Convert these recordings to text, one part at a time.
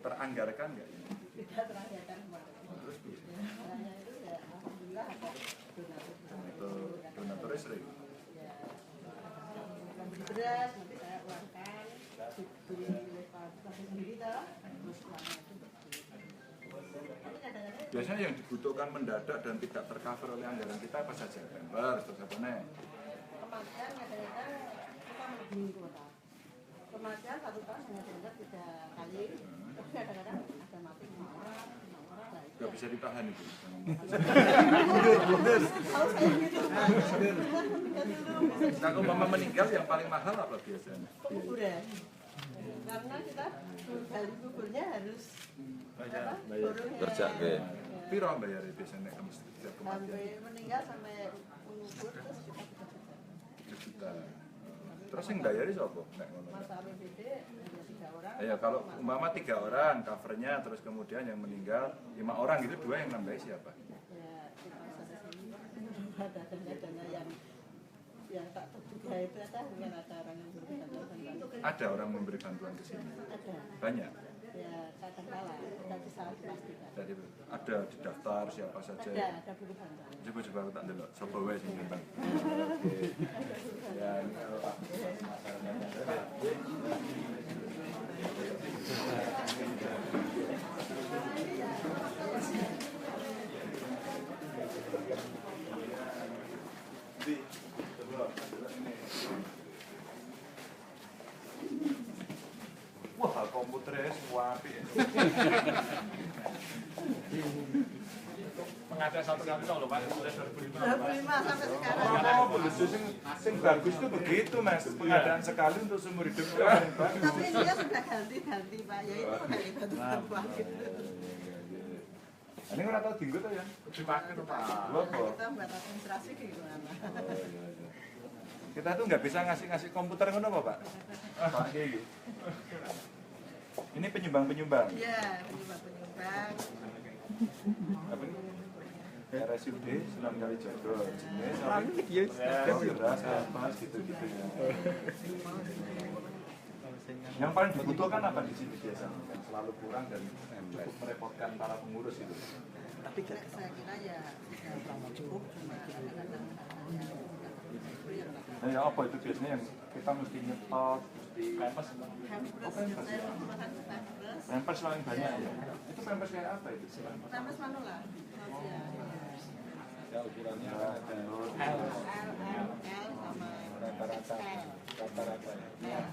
Teranggarkan nggak ini? Tidak teranggarkan. Terus hanya itu ya alhamdulillah ada donaturnya sering. Ya, beli beras nanti saya uangkan, dibeli oleh Pak sendiri toh, terus uangnya itu biasanya yang dibutuhkan mendadak dan tidak tercover oleh anggaran kita apa saja? Pampers, terus apa nih? kematian kadang-kadang kita melebihi kuota. Kematian 1 tahun hanya dengar 3 kali, tapi kadang-kadang ada mati 5 orang lah. Gak bisa ditahan itu. Kalau saya gitu, Kalau mama meninggal yang paling mahal apa biasanya? kuburan. Karena kita gali kuburnya harus kerja ke piro bayar biasanya kamu setiap kematian? sampai meninggal sampai mengubur terus kita 1 juta. Terus yang bayari siapa? masa APBD hanya 3 orang. Ya kalau umpama 3 orang covernya, terus kemudian yang meninggal 5 orang gitu, 2 yang nambahin siapa? Ya kita sana sini ada dana yang tak terduga itu dengan ada orang yang memberi bantuan. Ada orang memberi bantuan ke sini? Ada. Banyak? Ya kadang-kala tidak bisa dipastikan. Jadi ada di daftar siapa saja? Ada buku bantuan. Coba aku tak delok, sapa wae sing nyumbang. Ya, ini kalau Pak wah, komputernya semua api ya. Pengadaan 1 kapital loh Pak, mulai 25 sampai sekarang. Oh, sing bagus itu begitu Mas. Pengadaan sekali untuk seumur hidup itu paling bagus. Tapi dia sudah ganti-ganti Pak, ya itu dari bantuan gitu. Ini ora tau dinggo to ya? dipakai tuh Pak. Lho apa? Kita buat administrasi gimana? Kita tuh nggak bisa ngasih komputer ngono apa, Pak? Pak Kiai. Ini penyumbang-penyumbang. Iya, penyumbang-penyumbang. Apa ini? RSUD Sunan Kalijaga. Ini beras, pas gitu-gitu ya. Yang paling dibutuhkan apa di sini biasanya? Yang selalu kurang dan merepotkan para pengurus itu. Tapi saya kira ya cukup cuma kadang-kadang Nah, ya apa itu biasanya yang kita mesti nyetok, mesti Pempes. pampers paling banyak ya. Itu pampers kayak apa itu? Pampers manula. ya ukurannya L sama rata-rata ya. L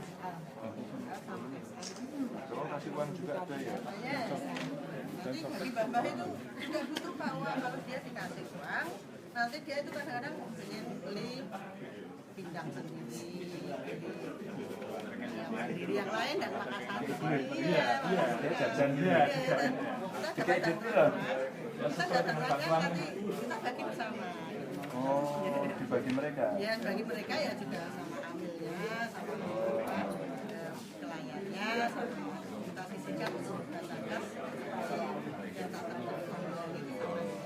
sama XL. Kalau kasih uang juga ada ya. Makanya nanti bagi Mbah itu nggak butuh Pak uang, kalau dia dikasih uang, nanti dia itu kadang-kadang ingin beli pindang sendiri, beli yang lain dan makan sendiri. Iya, Dia jajan dia. kita gitu loh. Kita datang lagi nanti kita bagi bersama. Oh, dibagi mereka. Ya bagi mereka ya juga sama amilnya, sama pelayannya, sama kita sisihkan untuk data kas yang tak terkontrol itu sama juga.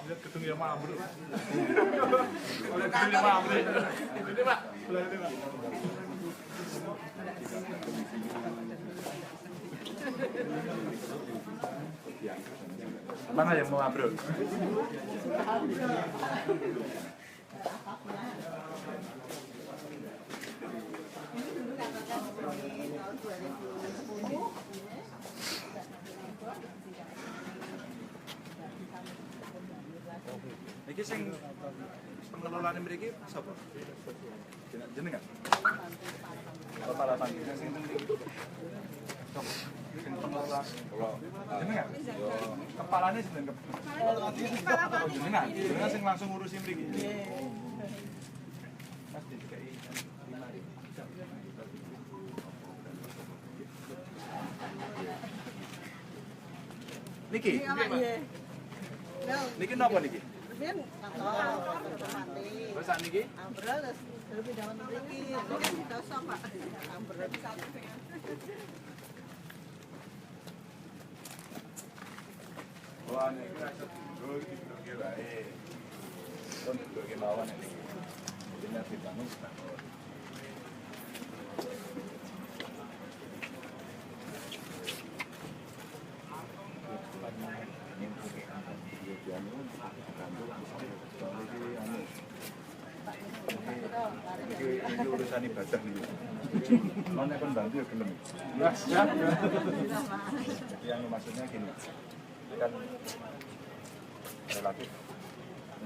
Lihat gedung yang ambruk Pak. Lihat gedung yang ambruk. Ini Pak, belah ini Pak. Mana yang mau ambruk? Ini dulu katakan di tahun 2010 Iki sing pengelolaan mriki sapa? Jenengan? Kepala panitia sing penting. Sing pengelola jenengan? Kepalanya jenengan. Jenengan? Jenengan sing langsung ngurusin mriki. Mas DKI 5.000. Niki? Niki napa niki? Kemudian kantor mati. Terus sak niki? Ambrol terus lebih dalam mriki. Itu kan dosok Pak. Ambrol satu. Wah, ini rasa dulu diduduki wae. Kon diduduki mawon iki. Jadi nek dibangun bangun. Ini urusan ibadah nih. Kalau nek kon bantu ya gelem. Ya, siap. Yang maksudnya gini. Kan relatif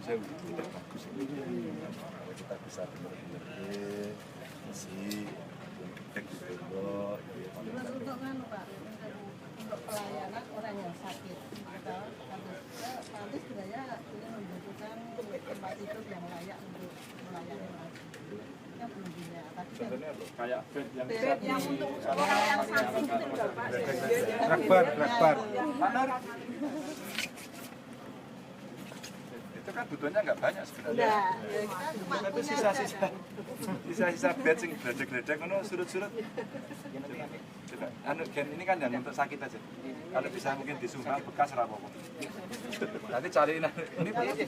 saya tidak bagus kalau kita bisa benar-benar mesti cek di tembok Untuk Pak, untuk pelayanan orang yang sakit, nanti sebenarnya ini membutuhkan tempat tidur yang layak untuk melayani orang. Kita belum punya. sebenarnya Kayak bed yang Bed yang untuk orang yang sakit itu enggak Pak. rakbar itu kan butuhnya nggak banyak sebenarnya. Itu sisa-sisa bed sing gledek-gledek ngono surut-surut. Coba, ini kan yang untuk sakit aja. Kalau bisa mungkin disumpah bekas rapopo. Nanti cariin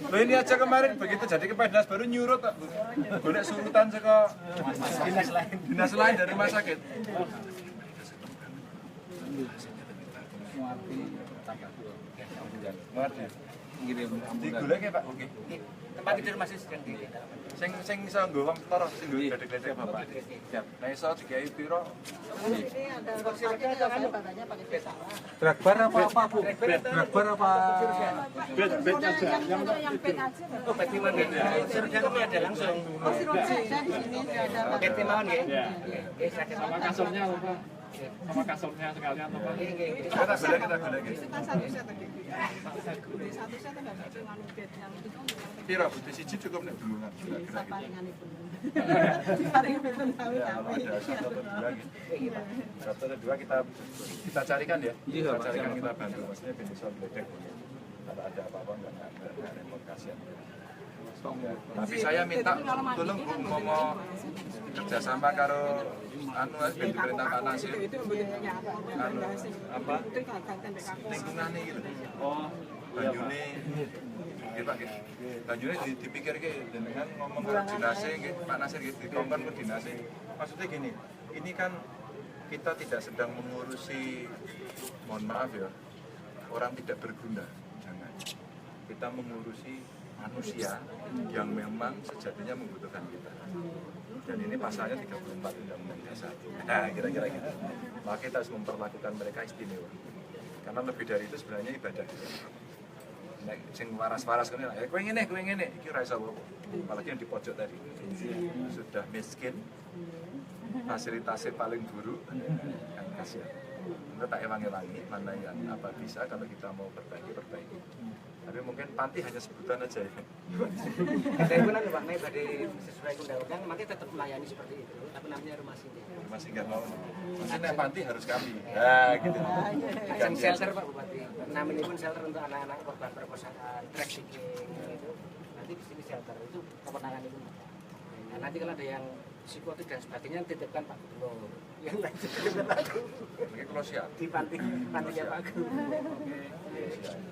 ini aja kemarin begitu jadi kepala dinas baru nyurut kok. Golek surutan saka dinas lain dari rumah sakit. Ngerti. Digolek ya Pak. Oke. Tempat tidur masih sedang di Sing iso nggo wong toro sing nggo gledek-gledek Bapak. Siap. Nah iso digawe piro? Ini ada sakitnya saya badannya pakai pesawat. Drakbar apa Bu? Drakbar apa? bed aja. Yang bed aja. Oh, bed timah nggih. Surutnya kami ada langsung. Oh, saya di sini ada Bed timah nggih. Ya. Nggih, sakit. Sama kasurnya lupa. Sama kasurnya sekalian lupa. Nggih, nggih. Kita golek. satu set lagi. Satu set enggak cuma bed yang itu. Piro Bu? Siji cukup nek dulungan. Kira-kira gitu. Paringan itu. Paringan itu tahu Ya, kalau ada satu atau dua gitu. Satu atau dua kita carikan ya. Kita carikan kita bantu. Maksudnya bisa gledek. Kalau ada apa-apa nggak repot kasihan. Ya. Tapi saya minta tolong Bu mau kerjasama karo anu ben perintah Pak Nasir. Anu apa? Lingkungan gitu. Oh, Banyune nggih Pak nggih. Banyune dipikirke dengan ngomong karo dinase nggih Pak Nasir nggih dikongkon ke dinase. Maksudnya gini, ini kan kita tidak sedang mengurusi mohon maaf ya, orang tidak berguna. Jangan. Kita mengurusi manusia yang memang sejatinya membutuhkan kita. Dan ini pasalnya 34 Undang-Undang Dasar. Nah, kira-kira gitu. Maka kita harus memperlakukan mereka istimewa. Karena lebih dari itu sebenarnya ibadah. Nek sing waras-waras kene, kowe ngene, iki ora iso apa. Apalagi yang di pojok tadi. Sudah miskin, fasilitasnya paling buruk, kan kasihan. Kita tak ewangi-ewangi mana yang apa bisa kalau kita mau perbaiki. Tapi mungkin panti hanya sebutan aja ya. Kita itu kan Pak, badhe sesuai undang-undang, makanya tetap melayani seperti itu. Tapi namanya rumah singgah. Rumah singgah mau. Maksudnya panti harus kami. Nah, gitu. Yang shelter Pak Bupati. Namanya pun shelter untuk anak-anak korban perkosaan, track picking gitu. Nanti di sini shelter itu kewenangan itu. Nah, nanti kalau ada yang psikotik dan sebagainya titipkan Pak Gubernur. Yang lain titipkan Pak Gubernur. Oke, kalau siap. Di pantinya Pak Gubernur.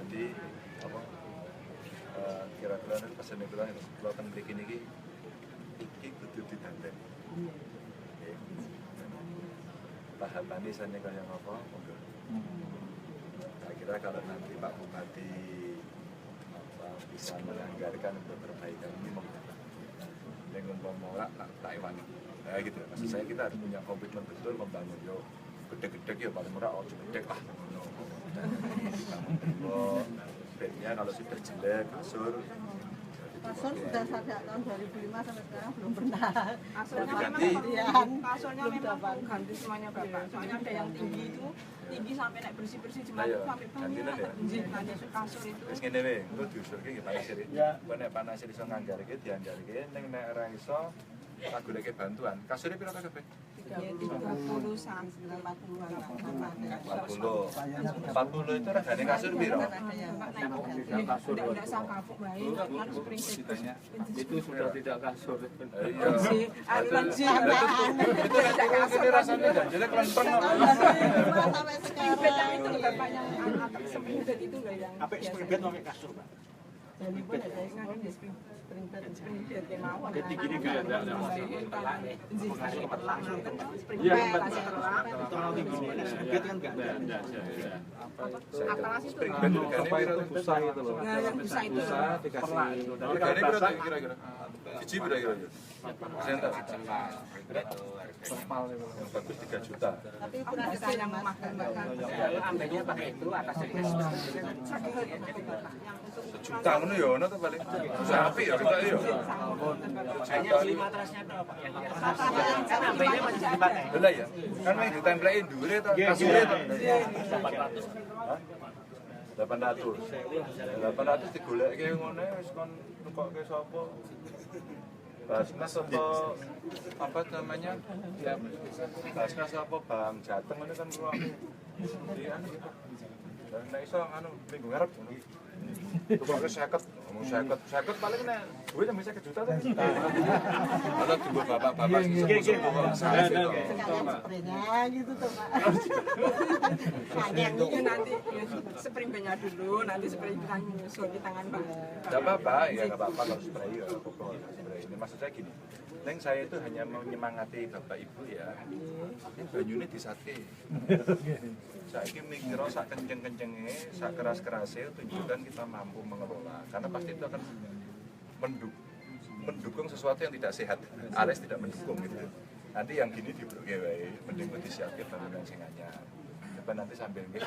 Jadi apa? Kira-kira pesan itu lah, kalau kan bikin ini kudu ditandem. Tahapan di sana kayak apa? Enggak. Saya kira kalau nanti Pak Bupati bisa menganggarkan untuk perbaikan ini monggo. Dengan umpama tak ewangi. Nah gitu. Maksud saya kita harus punya komitmen betul membangun yo gede-gede ya paling murah gede lah. Bednya kalau sudah jelek, kasur sudah sejak tahun 2005 sampai sekarang belum pernah. Kasurnya memang dapat ganti semuanya Bapak. Soalnya ada yang tinggi sampai naik bersih jembatan sampai banyak. Ganti kasur itu. Wis ngene wae, engko diusulke nggih Pak Nasir. Kok nek Pak Nasir iso nganggarke dianggarke ning nek ora iso tak goleke bantuan. Kasure piro kabeh? Ya 30 sampai 40-an lah. 40 itu regane kasur piro? Ada yang Tidak usah kapuk baik, harus spring bed. Itu sudah tidak kasur. Iya. tambahan. Ini rasanya janjine kelempeng kok. Sampai Spring bed yang itu sekarang. Bapak yang anak spring bed itu loh yang Apa spring bed pakai kasur, Pak? Jadi pun ada yang ngomong di spring bed. spring bed kayak mawon. Ketinggi ini enggak ada. Spring bed kasih telak. Kalau tinggi ini spring bed kan enggak ada. Atas itu. Spring bed regane piro? Busa itu loh. Nah, yang bisa itu. Regane piro tuh kira-kira? Biji piro kira-kira? Saya enggak Normal itu. yang bagus 3 juta. Tapi ukuran Ada kecil yang Mas. memakan. Kalau ambilnya pakai itu atasnya dikasih. Sejuta ngono ya ono to paling. Sapi ya kita ya. Hanya beli matrasnya berapa? Kan ambilnya masih dipakai. Lah ya. Kan yang ditempelin dhuwure to, kasure to. 800. 800 digoleki ngene wis kon nukokke sapa? Basnas apa namanya? Basnas apa Bang Jateng ini kan kula. Iya gitu. Dan nek iso anu minggu ngarep ngono. Tukoke 50, ngomong 50 paling nek duit sampe 50 juta to. Kalau tunggu bapak-bapak sing sepuh-sepuh kok salah gitu. Sekalian spraynya gitu tuh Pak. Ini nanti ya, spring bednya dulu, nanti spray kan nyusul di tangan Pak. Enggak apa-apa, ya enggak apa-apa kalau spray ya apa-apa spray. Ini maksud saya gini. Neng saya itu hanya mau menyemangati Bapak Ibu ya. Ini banyune disate. Saiki mikir sak kenceng-kencenge, sak keras-kerase tunjukkan kita mampu mengelola. Karena pasti itu akan mendukung sesuatu yang tidak sehat, alias tidak mendukung gitu. Nanti yang gini dibroke wae, mending disiapke bangunan sing anyar. Coba nanti sambil nggih